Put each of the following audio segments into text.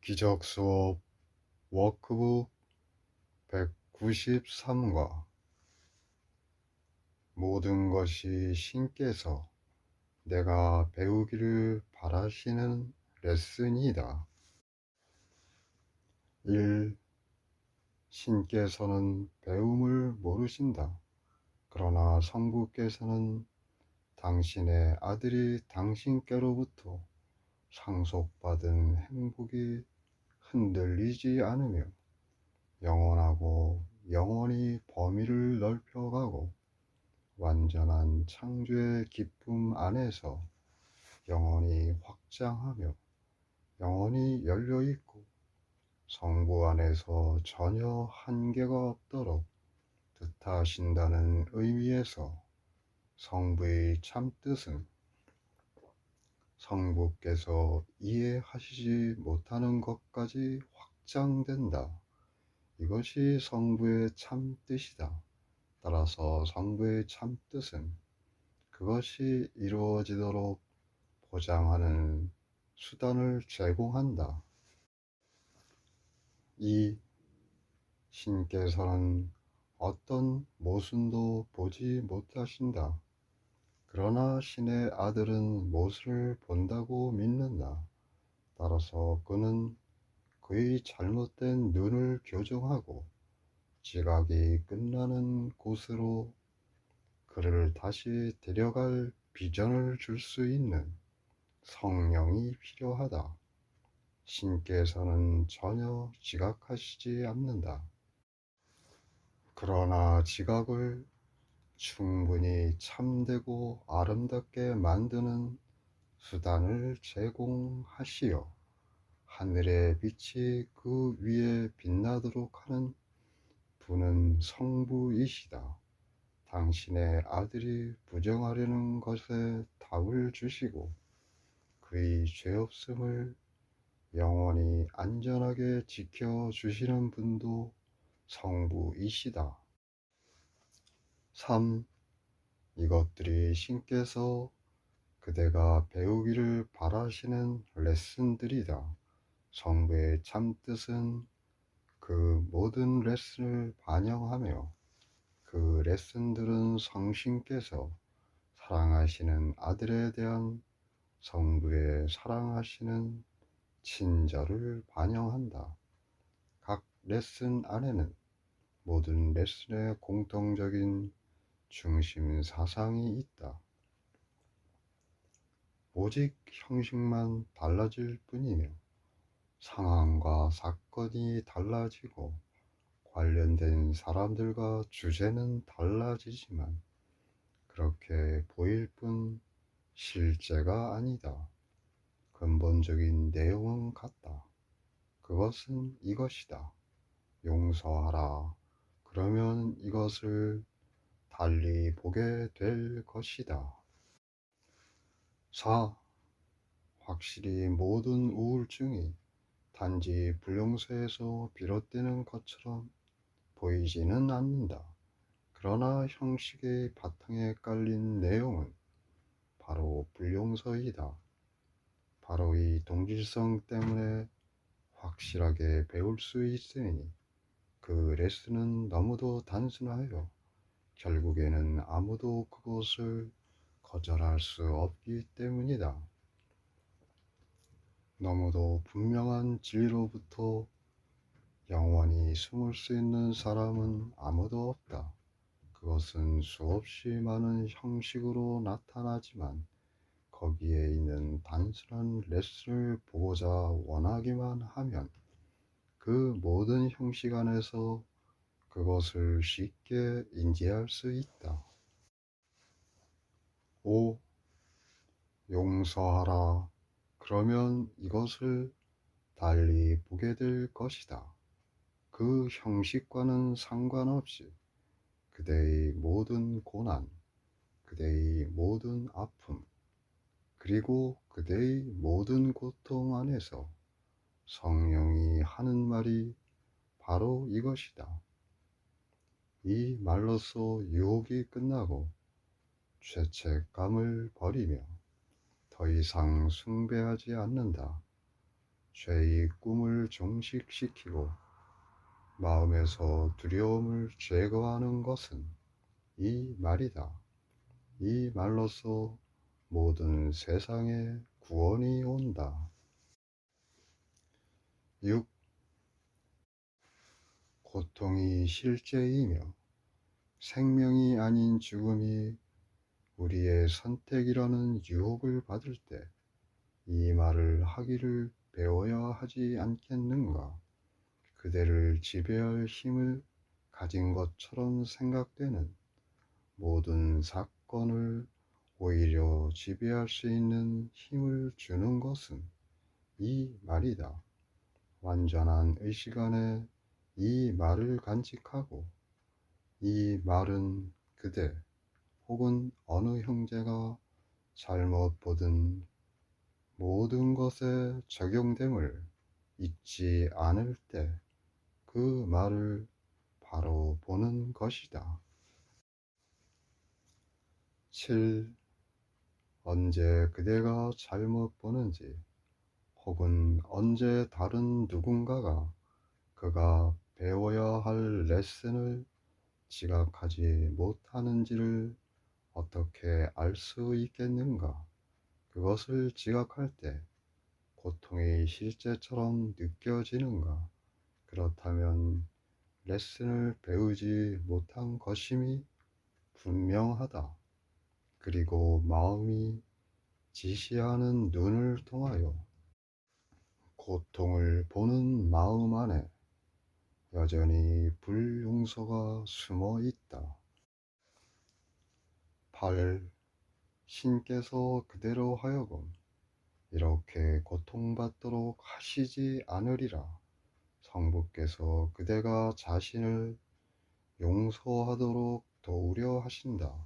기적 수업 워크북 193과 모든 것이 신께서 내가 배우기를 바라시는 레슨이다. 1. 신께서는 배움을 모르신다. 그러나 성부께서는 당신의 아들이 당신께로부터 상속받은 행복이 흔들리지 않으며 영원하고 영원히 범위를 넓혀가고 완전한 창조의 기쁨 안에서 영원히 확장하며 영원히 열려있고 성부 안에서 전혀 한계가 없도록 뜻하신다는 의미에서 성부의 참뜻은 성부께서 이해하시지 못하는 것까지 확장된다. 이것이 성부의 참뜻이다. 따라서 성부의 참뜻은 그것이 이루어지도록 보장하는 수단을 제공한다. 2. 신께서는 어떤 모순도 보지 못하신다. 그러나 신의 아들은 모순을 본다고 믿는다. 따라서 그는 그의 잘못된 눈을 교정하고 지각이 끝나는 곳으로 그를 다시 데려갈 비전을 줄 수 있는 성령이 필요하다. 신께서는 전혀 지각하시지 않는다. 그러나 지각을 충분히 참되고 아름답게 만드는 수단을 제공하시어 하늘의 빛이 그 위에 빛나도록 하는 분은 성부이시다. 당신의 아들이 부정하려는 것에 답을 주시고 그의 죄 없음을 영원히 안전하게 지켜주시는 분도 성부이시다. 3. 이것들이 신께서 그대가 배우기를 바라시는 레슨들이다. 성부의 참뜻은 그 모든 레슨을 반영하며 그 레슨들은 성신께서 사랑하시는 아들에 대한 성부의 사랑하시는 친절을 반영한다. 각 레슨 안에는 모든 레슨의 공통적인 중심 사상이 있다. 오직 형식만 달라질 뿐이며 상황과 사건이 달라지고 관련된 사람들과 주제는 달라지지만 그렇게 보일 뿐 실제가 아니다. 근본적인 내용은 같다. 그것은 이것이다. 용서하라. 그러면 이것을 달리 보게 될 것이다. 4. 확실히 모든 우울증이 단지 불용서에서 비롯되는 것처럼 보이지는 않는다. 그러나 형식의 바탕에 깔린 내용은 바로 불용서이다. 바로 이 동질성 때문에 확실하게 배울 수 있으니 그 레슨은 너무도 단순하여 결국에는 아무도 그것을 거절할 수 없기 때문이다. 너무도 분명한 진리로부터 영원히 숨을 수 있는 사람은 아무도 없다. 그것은 수없이 많은 형식으로 나타나지만 거기에 있는 단순한 레슨을 보고자 원하기만 하면 그 모든 형식 안에서 그것을 쉽게 인지할 수 있다. 5. 용서하라. 그러면 이것을 달리 보게 될 것이다. 그 형식과는 상관없이 그대의 모든 고난, 그대의 모든 아픔, 그리고 그대의 모든 고통 안에서 성령이 하는 말이 바로 이것이다. 이 말로써 유혹이 끝나고 죄책감을 버리며 더 이상 숭배하지 않는다. 죄의 꿈을 종식시키고 마음에서 두려움을 제거하는 것은 이 말이다. 이 말로써 모든 세상에 구원이 온다. 6. 고통이 실제이며 생명이 아닌 죽음이 우리의 선택이라는 유혹을 받을 때 이 말을 하기를 배워야 하지 않겠는가? 그대를 지배할 힘을 가진 것처럼 생각되는 모든 사건을 오히려 지배할 수 있는 힘을 주는 것은 이 말이다. 완전한 의식 안에 이 말을 간직하고 이 말은 그대 혹은 어느 형제가 잘못 보든 모든 것에 적용됨을 잊지 않을 때 그 말을 바로 보는 것이다. 7. 언제 그대가 잘못 보는지 혹은 언제 다른 누군가가 그가 배워야 할 레슨을 지각하지 못하는지를 어떻게 알 수 있겠는가? 그것을 지각할 때 고통이 실제처럼 느껴지는가? 그렇다면 레슨을 배우지 못한 것임이 분명하다. 그리고 마음이 지시하는 눈을 통하여 고통을 보는 마음 안에 여전히 불용서가 숨어 있다. 8. 신께서 그대로 하여금 이렇게 고통받도록 하시지 않으리라. 성부께서 그대가 자신을 용서하도록 도우려 하신다.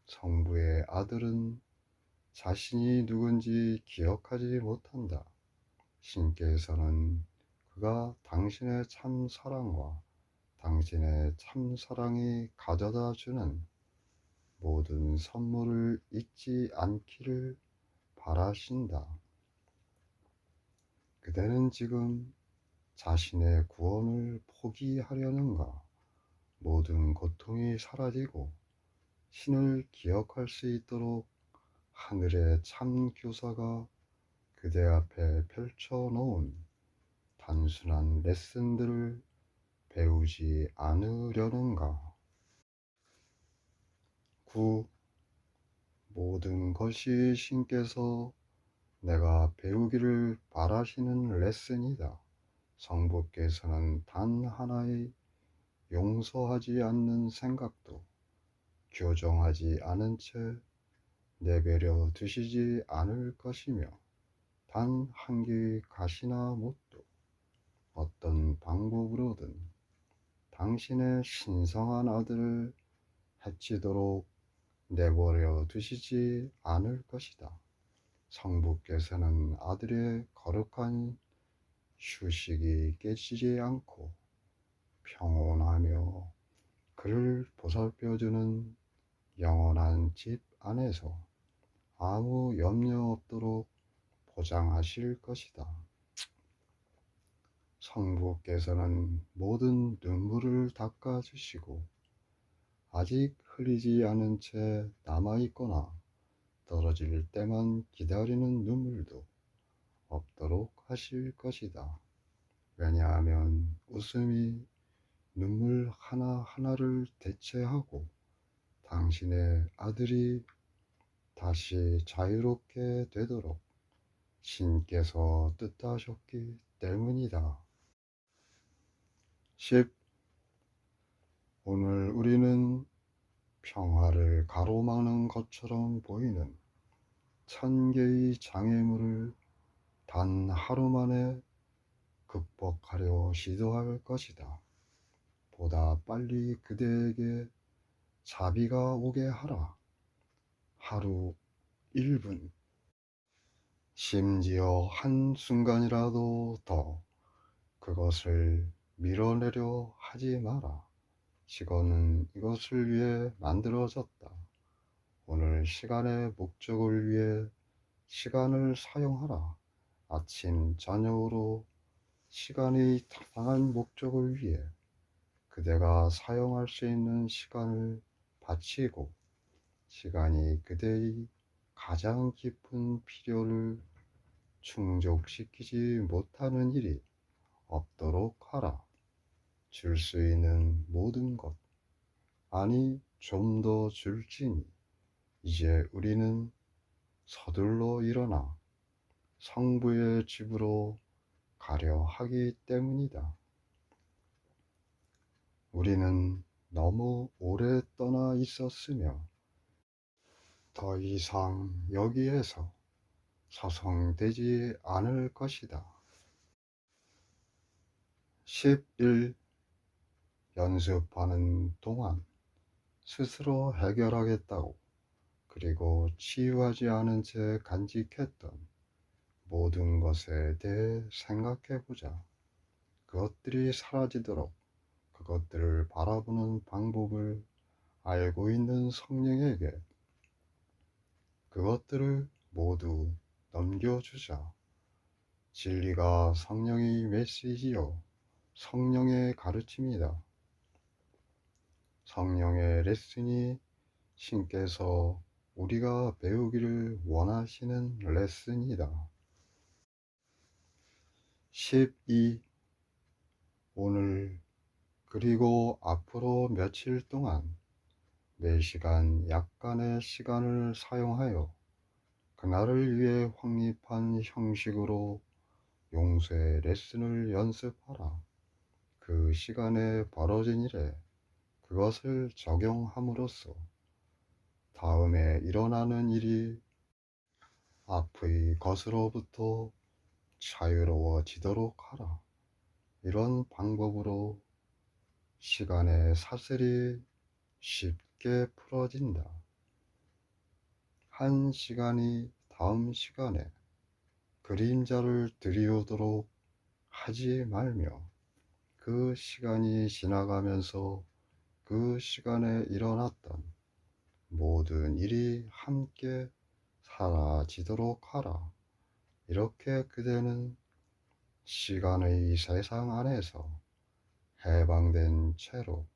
성부의 아들은 자신이 누군지 기억하지 못한다. 신께서는 그가 당신의 참 사랑과 당신의 참 사랑이 가져다 주는 모든 선물을 잊지 않기를 바라신다. 그대는 지금 자신의 구원을 포기하려는가? 모든 고통이 사라지고 신을 기억할 수 있도록 하늘의 참 교사가 그대 앞에 펼쳐놓은 단순한 레슨들을 배우지 않으려는가? 9. 모든 것이 신께서 내가 배우기를 바라시는 레슨이다. 성부께서는 단 하나의 용서하지 않는 생각도 교정하지 않은 채 내버려 두시지 않을 것이며 단 한 개의 가시나 못도 어떤 방법으로든 당신의 신성한 아들을 해치도록 내버려 두시지 않을 것이다. 성부께서는 아들의 거룩한 휴식이 깨지지 않고 평온하며 그를 보살펴주는 영원한 집 안에서 아무 염려 없도록 보장하실 것이다. 성부께서는 모든 눈물을 닦아주시고 아직 흘리지 않은 채 남아있거나 떨어질 때만 기다리는 눈물도 없도록 하실 것이다. 왜냐하면 웃음이 눈물 하나하나를 대체하고 당신의 아들이 다시 자유롭게 되도록 신께서 뜻하셨기 때문이다. 10. 오늘 우리는 평화를 가로막는 것처럼 보이는 1000개의 장애물을 단 하루 만에 극복하려 시도할 것이다. 보다 빨리 그대에게 자비가 오게 하라. 하루 1분, 심지어 한순간이라도 더 그것을 밀어내려 하지 마라. 시간은 이것을 위해 만들어졌다. 오늘 시간의 목적을 위해 시간을 사용하라. 아침, 저녁으로 시간의 타당한 목적을 위해 그대가 사용할 수 있는 시간을 바치고 시간이 그대의 가장 깊은 필요를 충족시키지 못하는 일이 없도록 하라. 줄 수 있는 모든 것, 아니 좀 더 줄지니 이제 우리는 서둘러 일어나 성부의 집으로 가려 하기 때문이다. 우리는 너무 오래 떠나 있었으며 더 이상 여기에서 서성되지 않을 것이다. 11. 연습하는 동안 스스로 해결하겠다고 그리고 치유하지 않은 채 간직했던 모든 것에 대해 생각해보자. 그것들이 사라지도록 그것들을 바라보는 방법을 알고 있는 성령에게 그것들을 모두 넘겨주자. 진리가 성령의 메시지요, 성령의 가르침이다. 성령의 레슨이 신께서 우리가 배우기를 원하시는 레슨이다. 12. 오늘 그리고 앞으로 며칠 동안 매 시간 약간의 시간을 사용하여 그날을 위해 확립한 형식으로 용서의 레슨을 연습하라. 그 시간에 벌어진 일에 그것을 적용함으로써 다음에 일어나는 일이 앞의 것으로부터 자유로워지도록 하라. 이런 방법으로 시간의 사슬이 쉽게 풀어진다. 한 시간이 다음 시간에 그림자를 들이오도록 하지 말며 그 시간이 지나가면서 그 시간에 일어났던 모든 일이 함께 사라지도록 하라. 이렇게 그대는 시간의 세상 안에서 해방된 채로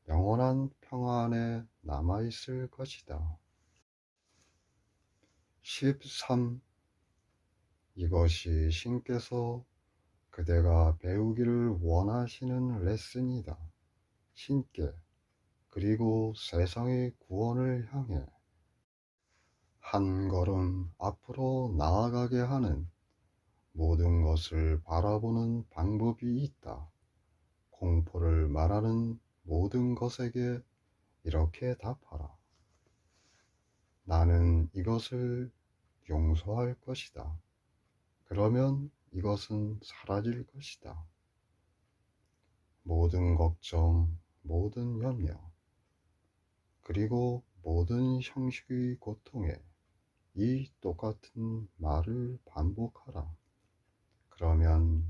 영원한 평화 안에 남아있을 것이다. 13. 이것이 신께서 그대가 배우기를 원하시는 레슨이다. 신께 그리고 세상의 구원을 향해 한 걸음 앞으로 나아가게 하는 모든 것을 바라보는 방법이 있다. 공포를 말하는 모든 것에게 이렇게 답하라. 나는 이것을 용서할 것이다. 그러면 이것은 사라질 것이다. 모든 걱정, 모든 염려, 그리고 모든 형식의 고통에 이 똑같은 말을 반복하라. 그러면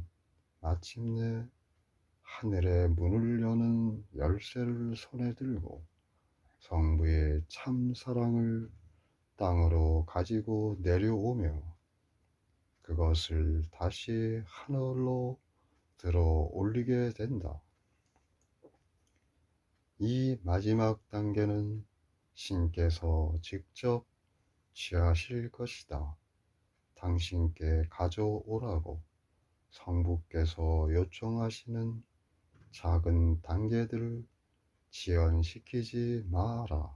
마침내 하늘의 문을 여는 열쇠를 손에 들고 성부의 참 사랑을 땅으로 가지고 내려오며 그것을 다시 하늘로 들어 올리게 된다. 이 마지막 단계는 신께서 직접 취하실 것이다. 당신께 가져오라고 성부께서 요청하시는 작은 단계들을 지연시키지 마라.